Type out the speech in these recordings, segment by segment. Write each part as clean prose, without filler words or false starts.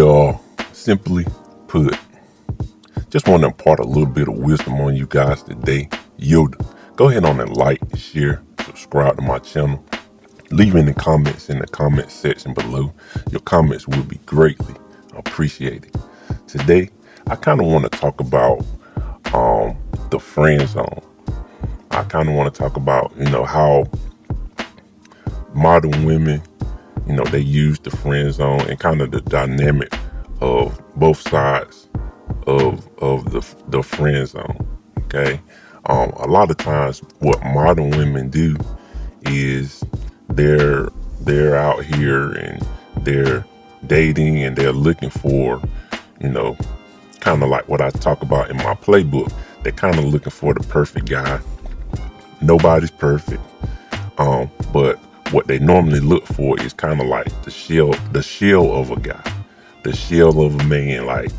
Well, simply put, just want to impart a little bit of wisdom on you guys today. Go ahead on and like, share, subscribe to my channel. Leave any comments in the comment section below. Your comments will be greatly appreciated. Today, I kind of want to talk about the friend zone. I kind of want to talk about, how modern women, they use the friend zone and kind of the dynamic of both sides of the friend zone. Okay. A lot of times what modern women do is they're out here and they're dating and they're looking for, kind of like what I talk about in my playbook. They're kind of looking for the perfect guy. Nobody's perfect. But what they normally look for is kind of like the shell of a guy, the shell of a man. Like,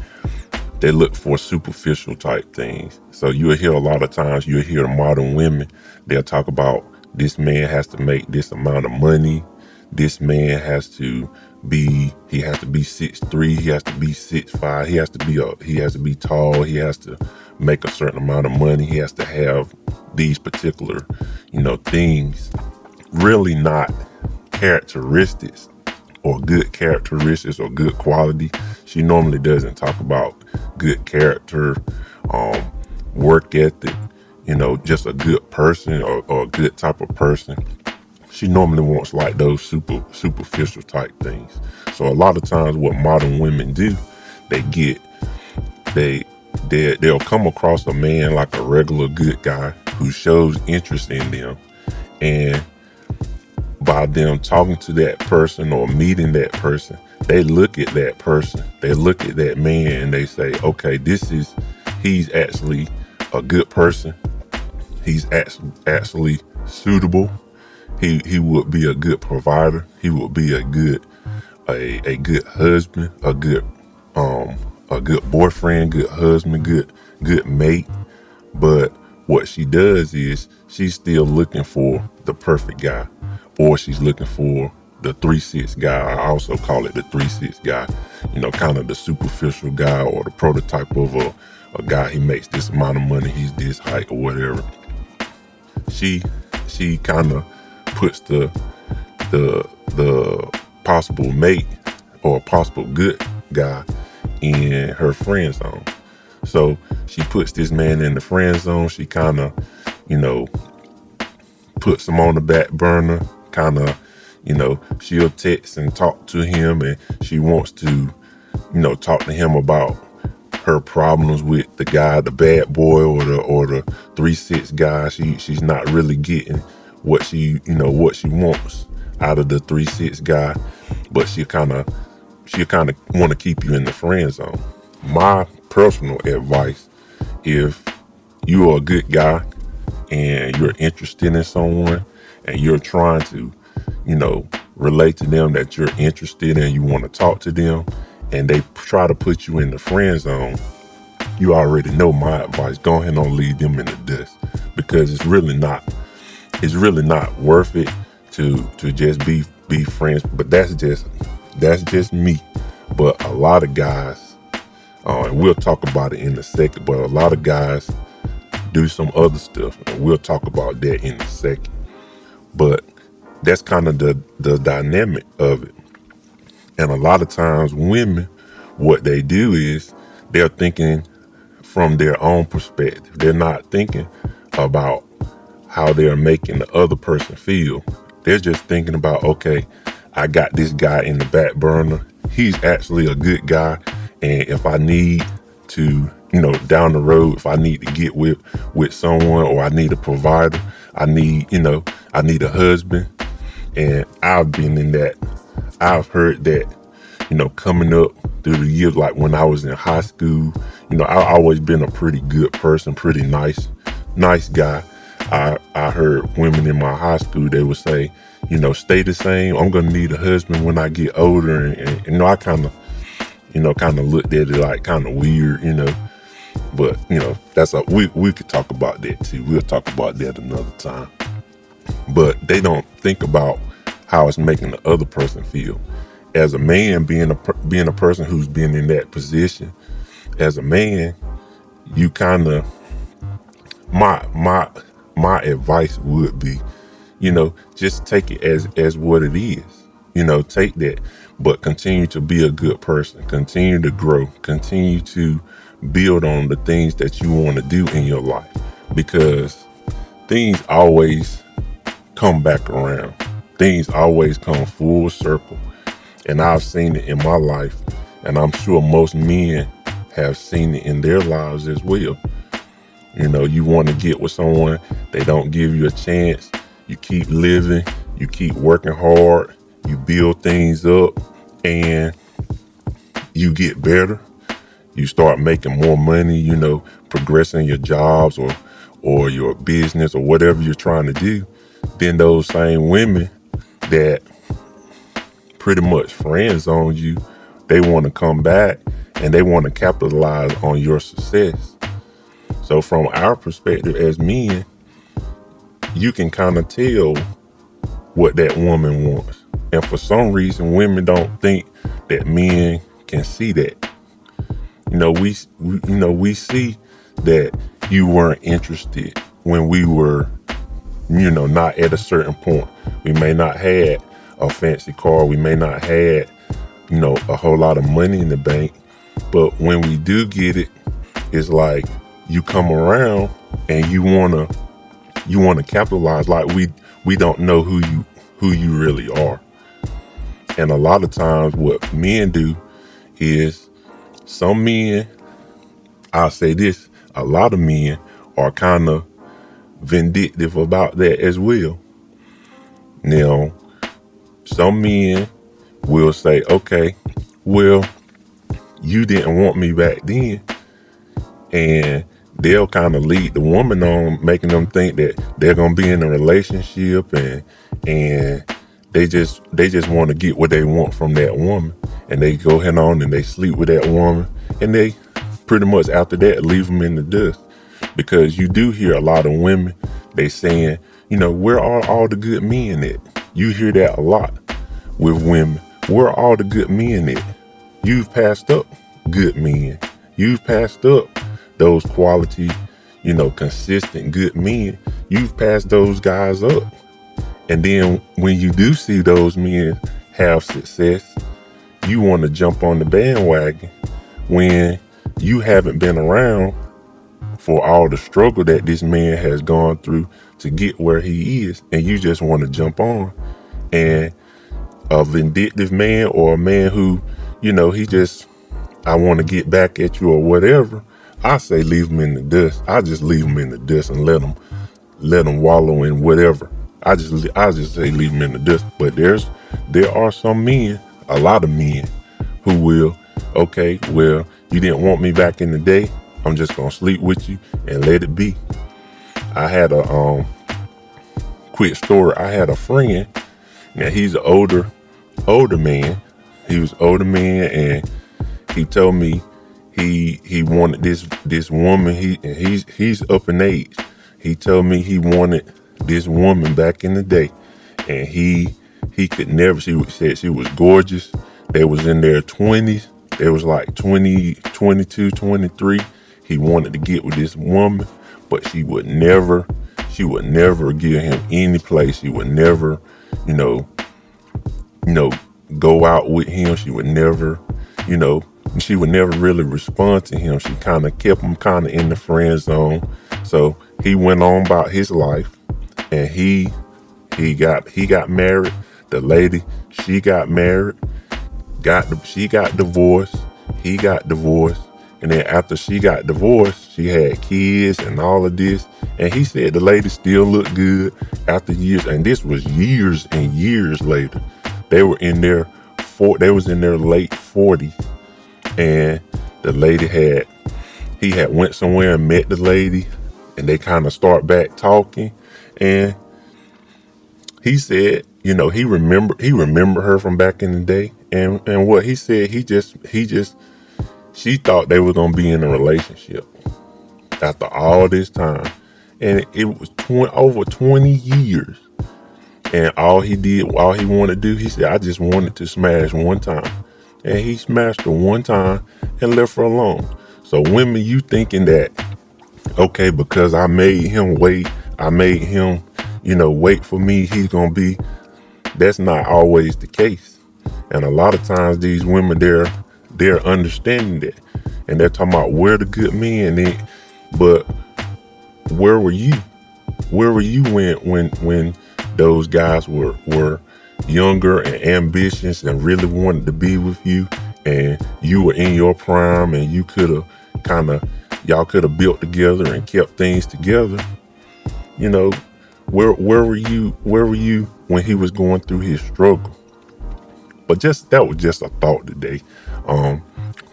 they look for superficial type things. So you'll hear a lot of times, you'll hear modern women, they'll talk about this man has to make this amount of money. This man has to be 6'3", he has to be 6'5", he has to be tall, he has to make a certain amount of money, he has to have these particular, things. Really not characteristics or good characteristics or good quality. She normally doesn't talk about good character, work ethic, just a good person or a good type of person. She normally wants like those superficial type things. So a lot of times what modern women do, they'll come across a man like a regular good guy who shows interest in them, and by them talking to that person or meeting that person, they look at that person, they look at that man and they say, okay, he's actually a good person. He's actually suitable. He would be a good provider. He would be a good husband, a good boyfriend, good husband, good mate. But what she does is she's still looking for the perfect guy, or she's looking for the 3-6 guy. I also call it the 3-6 guy, kind of the superficial guy or the prototype of a guy. He makes this amount of money, he's this height or whatever. She kind of puts the possible mate or possible good guy in her friend zone. So she puts this man in the friend zone. She kind of, puts him on the back burner, kind of, she'll text and talk to him, and she wants to, talk to him about her problems with the guy, the bad boy or the 3-6 guy. She's not really getting what she wants out of the 3-6 guy, but she'll kind of want to keep you in the friend zone. My personal advice, if you are a good guy and you're interested in someone and you're trying to, relate to them, that you're interested in, you want to talk to them, and they try to put you in the friend zone, you already know my advice. Go ahead and leave them in the dust, because it's really not worth it to just be friends. But that's just me. But a lot of guys, and we'll talk about it in a second, but a lot of guys do some other stuff, and we'll talk about that in a second. But that's kind of the dynamic of it. And a lot of times women, what they do is they're thinking from their own perspective. They're not thinking about how they're making the other person feel. They're just thinking about, okay, I got this guy in the back burner. He's actually a good guy. And if I need to, down the road, if I need to get with someone, or I need a provider, I need a husband. And I've been in that. I've heard that, coming up through the years, like when I was in high school, I've always been a pretty good person, pretty nice guy. I heard women in my high school, they would say, stay the same. I'm going to need a husband when I get older. And I kind of looked at it like kind of weird, but we could talk about that too. We'll talk about that another time. But they don't think about how it's making the other person feel. as a man, being a person who's been in that position, as a man, you kind of my advice would be, just take it as what it is. Take that, but continue to be a good person, continue to grow, continue to build on the things that you want to do in your life, because things always come back around. Things always come full circle. And I've seen it in my life, and I'm sure most men have seen it in their lives as well. You want to get with someone, they don't give you a chance. You keep living, you keep working hard, you build things up, and you get better. You start making more money, progressing your jobs or your business or whatever you're trying to do. Then those same women that pretty much friend zone you, they want to come back and they want to capitalize on your success. So from our perspective as men, you can kind of tell what that woman wants. And for some reason, women don't think that men can see that. We see that you weren't interested when we were, not at a certain point. We may not had a fancy car. We may not had, a whole lot of money in the bank. But when we do get it, it's like you come around and you wanna capitalize, like we don't know who you really are. And a lot of times what men do is, some men, I'll say this, a lot of men are kind of vindictive about that as well. Now, some men will say, okay, well, you didn't want me back then. And they'll kind of lead the woman on, making them think that they're going to be in a relationship and they just want to get what they want from that woman. And they go ahead on and they sleep with that woman. And they pretty much after that leave them in the dust. Because you do hear a lot of women, they saying, where are all the good men at? You hear that a lot with women. Where are all the good men at? You've passed up good men. You've passed up those quality, consistent good men. You've passed those guys up. And then when you do see those men have success, you want to jump on the bandwagon when you haven't been around for all the struggle that this man has gone through to get where he is, and you just want to jump on. And a vindictive man, or a man who, I want to get back at you or whatever, I say leave him in the dust. I just leave him in the dust and let him wallow in whatever. I just say leave him in the dust. But there are some men, a lot of men, who will, okay, well, you didn't want me back in the day, I'm just gonna sleep with you and let it be. I had a quick story. I had a friend. Now he's an older man. He was older man, and he told me he wanted this woman. He's up in age. He told me he wanted this woman back in the day, and he could never. She said she was gorgeous. They was in their 20s. They was like 20, 22, 23. He wanted to get with this woman, but she would never give him any place. She would never, go out with him. She would never really respond to him. She kind of kept him kind of in the friend zone. So he went on about his life, and he got married. The lady, she got married, she got divorced. He got divorced. And then after she got divorced, she had kids and all of this. And he said the lady still looked good after years. And this was years and years later. They were in their late 40s. And the lady he had went somewhere and met the lady, and they kind of start back talking. And he said, he remembered her from back in the day. And what he said, she thought they were going to be in a relationship after all this time. And it was over 20 years. And all he wanted to do, he said, I just wanted to smash one time. And he smashed her one time and left her alone. So women, you thinking that, okay, because I made him wait, I made him, wait for me, he's going to be, that's not always the case. And a lot of times these women, they're understanding that. And they're talking about where the good men is. But where were you? Where were you when those guys were younger and ambitious and really wanted to be with you, and you were in your prime, and you could have y'all could have built together and kept things together? Where were you? Where were you when he was going through his struggle? But that was just a thought today.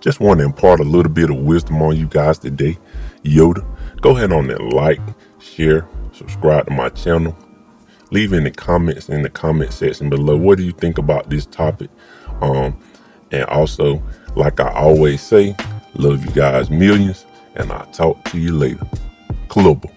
Just want to impart a little bit of wisdom on you guys today. Yoda, go ahead on and like, share, subscribe to my channel. Leave any comments in the comment section below. What do you think about this topic? And also, like I always say, love you guys millions, and I'll talk to you later. Clubber.